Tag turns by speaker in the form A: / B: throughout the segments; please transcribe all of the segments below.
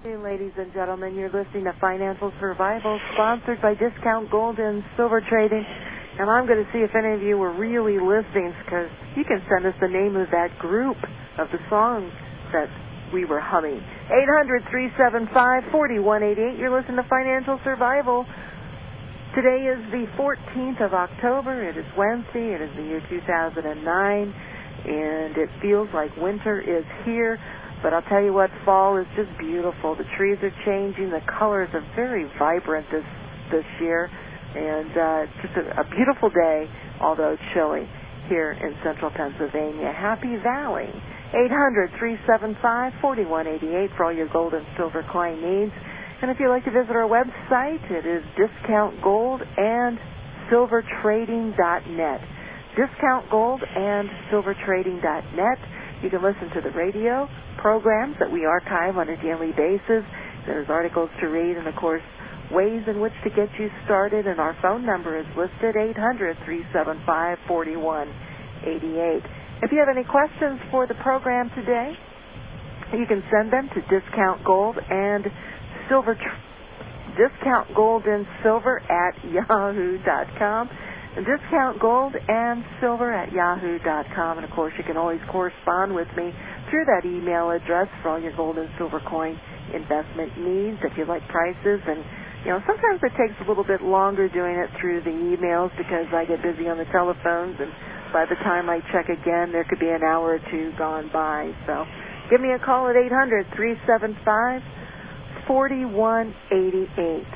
A: Hey, ladies and gentlemen, you're listening to Financial Survival, sponsored by Discount Gold and Silver Trading. And I'm going to see if any of you were really listening, because you can send us the name of that group of the songs that we were humming. 800-375-4188. You're listening to Financial Survival. Today is the 14th of October. It is Wednesday. It is the year 2009, and it feels like winter is here. But I'll tell you what, fall is just beautiful. The trees are changing. The colors are very vibrant this year. And it's just a beautiful day, although chilly, here in central Pennsylvania. Happy Valley. 800-375-4188 for all your gold and silver coin needs. And if you'd like to visit our website, it is discountgoldandsilvertrading.net. Discountgoldandsilvertrading.net. You can listen to the radio programs that we archive on a daily basis. There's articles to read and, of course, ways in which to get you started. And our phone number is listed, 800-375-4188. If you have any questions for the program today, you can send them to discountgoldandsilver@yahoo.com. discountgoldandsilver@yahoo.com. And, of course, you can always correspond with me through that email address for all your gold and silver coin investment needs, if you like prices. And, you know, sometimes it takes a little bit longer doing it through the emails because I get busy on the telephones, and by the time I check again, there could be an hour or two gone by. So give me a call at 800-375-4188.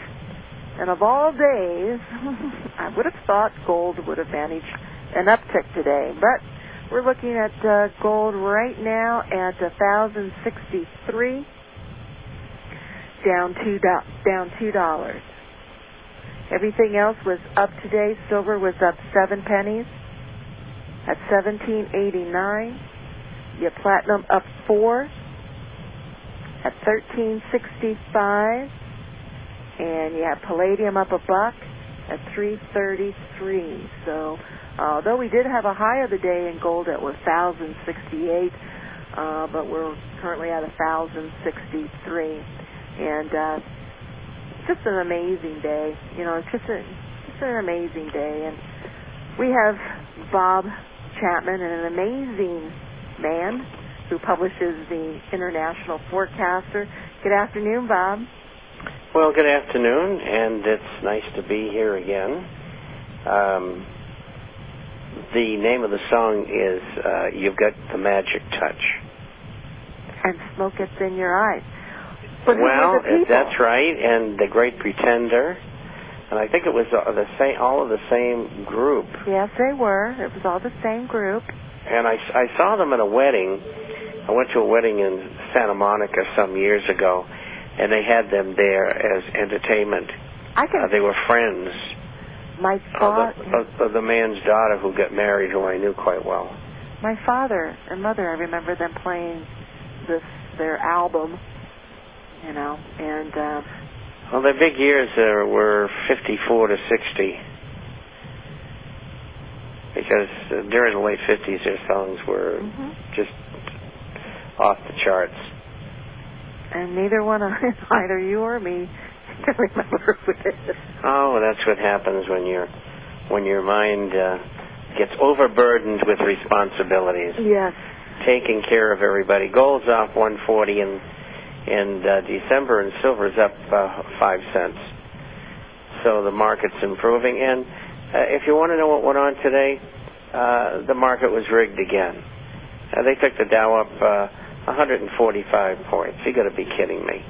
A: And of all days, I would have thought gold would have managed an uptick today. But we're looking at gold right now at $1,063, down $2. Everything else was up today. Silver was up 7 pennies at $17.89. Your platinum up 4 at $13.65. And you have palladium up $1 at $3.33. So, although we did have a high of the day in gold at 1,068, but we're currently at 1,063. And just an amazing day. You know, it's just an amazing day. And we have Bob Chapman, an amazing man who publishes the International Forecaster. Good afternoon, Bob.
B: Well, good afternoon, and it's nice to be here again. The name of the song is You've Got the Magic Touch.
A: And smoke gets in your eyes. But
B: well, that's right, and The Great Pretender. And I think it was all of the same group.
A: Yes, they were. It was all the same group.
B: And I saw them at a wedding. I went to a wedding in Santa Monica some years ago, and they had them there as entertainment. They were friends.
A: My father,
B: of the man's daughter who got married, who I knew quite well.
A: My father and mother, I remember them playing their album, you know, and...
B: well, their big years were 54 to 60, because during the late 50s, their songs were just off the charts.
A: And neither either you or me can remember it.
B: Oh, well, that's what happens when your mind gets overburdened with responsibilities.
A: Yes.
B: Taking care of everybody. Gold's off 140 in December, and silver's up 5 cents. So the market's improving. And if you want to know what went on today, the market was rigged again. They took the Dow up 145 points. You got to be kidding me.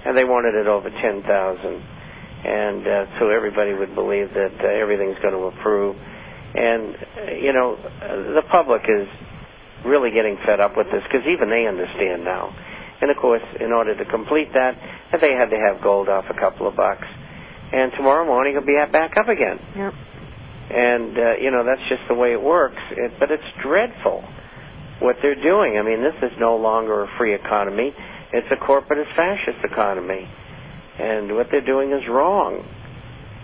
B: And they wanted it over 10,000. And so everybody would believe that everything's going to improve. And, you know, the public is really getting fed up with this, because even they understand now. And, of course, in order to complete that, they had to have gold off a couple of bucks. And tomorrow morning it'll be back up again.
A: Yep.
B: And, you know, that's just the way it works. But it's dreadful what they're doing. I mean, this is no longer a free economy. It's a corporatist fascist economy. And what they're doing is wrong.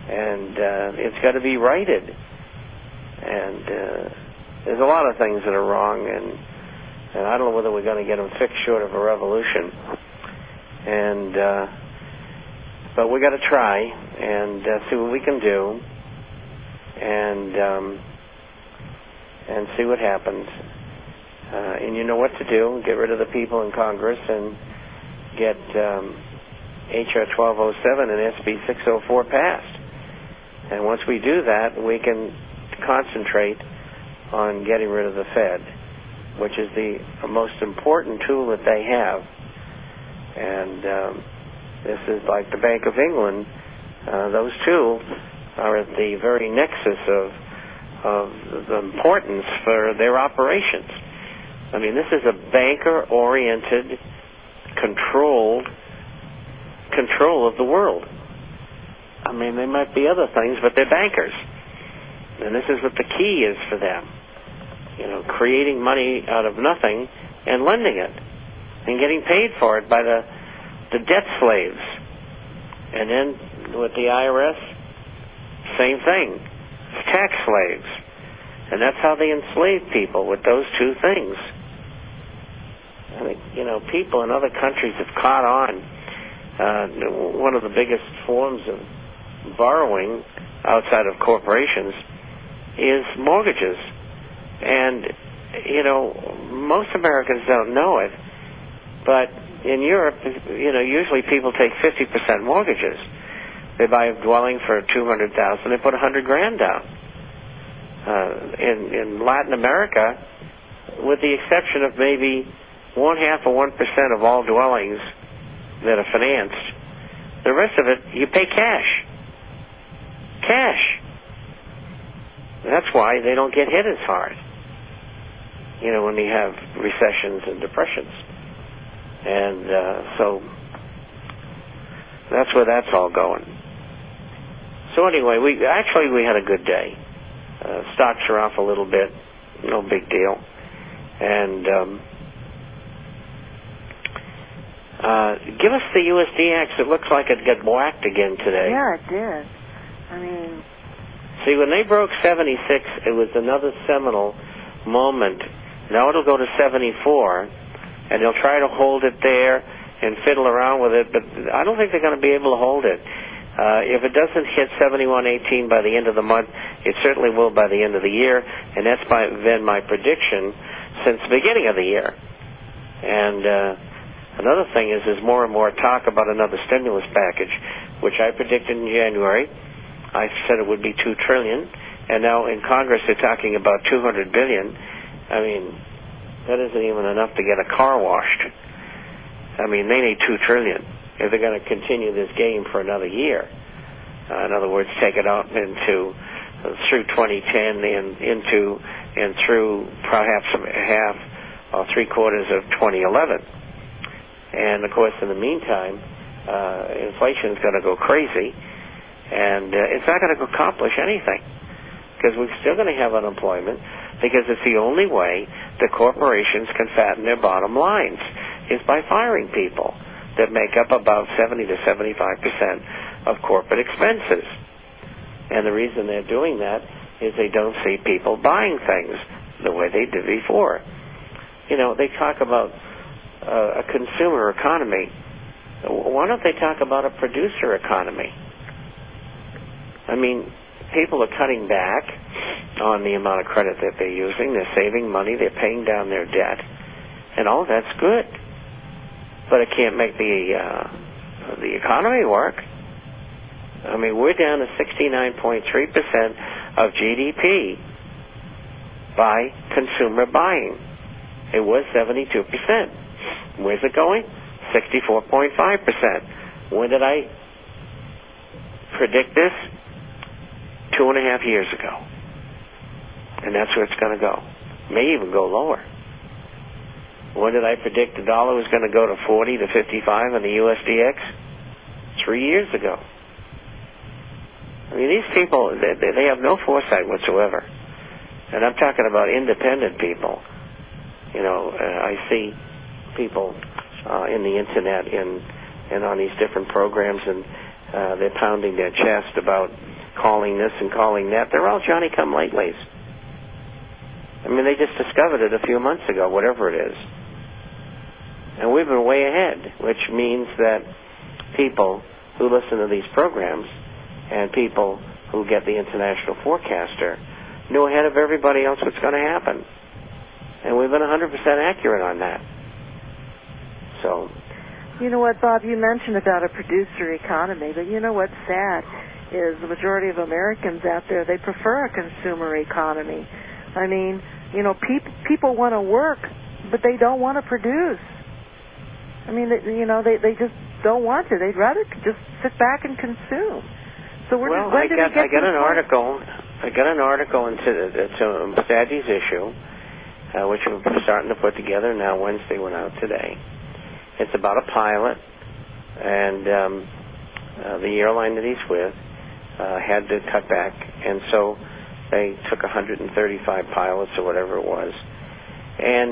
B: And it's got to be righted. And there's a lot of things that are wrong, and I don't know whether we're going to get them fixed short of a revolution. and but we got to try and see what we can do, and see what happens. And you know what to do. Get rid of the people in Congress and get H.R. 1207 and SB 604 passed. And once we do that, we can concentrate on getting rid of the Fed, which is the most important tool that they have. And this is like the Bank of England. Those two are at the very nexus of the importance for their operations. I mean, this is a banker-oriented, control of the world. I mean, they might be other things, but they're bankers. And this is what the key is for them. You know, creating money out of nothing and lending it and getting paid for it by the debt slaves. And then with the IRS, same thing. Tax slaves. And that's how they enslave people, with those two things. I think, you know, people in other countries have caught on. One of the biggest forms of borrowing outside of corporations is mortgages. And, you know, most Americans don't know it, but in Europe, you know, usually people take 50% mortgages. They buy a dwelling for $200,000, they put $100,000 down. In Latin America, with the exception of maybe 0.5% or 1% of all dwellings that are financed, the rest of it you pay cash. Cash. That's why they don't get hit as hard, you know, when you have recessions and depressions. And so that's where that's all going. So anyway, we had a good day. Stocks are off a little bit, no big deal. And give us the USDX. It looks like it got whacked again today.
A: Yeah, it did. I mean...
B: See, when they broke 76, it was another seminal moment. Now it'll go to 74, and they'll try to hold it there and fiddle around with it, but I don't think they're going to be able to hold it. If it doesn't hit 71.18 by the end of the month, it certainly will by the end of the year, and that's been my prediction since the beginning of the year. And another thing is there's more and more talk about another stimulus package, which I predicted in January. I said it would be $2 trillion, and now in Congress they're talking about $200 billion. I mean, that isn't even enough to get a car washed. I mean, they need $2 trillion if they're going to continue this game for another year. In other words, take it out into through 2010 and through perhaps half or three-quarters of 2011. And of course, in the meantime, inflation is going to go crazy, and it's not going to accomplish anything, because we're still going to have unemployment, because it's the only way the corporations can fatten their bottom lines is by firing people that make up about 70 to 75% of corporate expenses. And the reason they're doing that is they don't see people buying things the way they did before. You know, they talk about a consumer economy. Why don't they talk about a producer economy? I mean, people are cutting back on the amount of credit that they're using. They're saving money. They're paying down their debt. And all that's good. But it can't make the economy work. I mean, we're down to 69.3% of GDP by consumer buying. It was 72%. Where's it going? 64.5%. When did I predict this? 2.5 years ago. And that's where it's going to go. May even go lower. When did I predict the dollar was going to go to 40 to 55 on the USDX? 3 years ago. I mean, these people, they have no foresight whatsoever. And I'm talking about independent people. You know, I see people in the Internet and on these different programs, and they're pounding their chest about calling this and calling that. They're all Johnny-come-latelys. I mean, they just discovered it a few months ago, whatever it is. And we've been way ahead, which means that people who listen to these programs and people who get the International Forecaster knew ahead of everybody else what's going to happen. And we've been 100% accurate on that. So,
A: you know what, Bob, you mentioned about a producer economy, but you know what's sad is the majority of Americans out there, they prefer a consumer economy. I mean, you know, people want to work, but they don't want to produce. I mean, they just don't want to. They'd rather just sit back and consume. So
B: I got an article into Stadgy's issue, which we're starting to put together now. Wednesday went out today. It's about a pilot, and the airline that he's with had to cut back, and so they took 135 pilots or whatever it was, and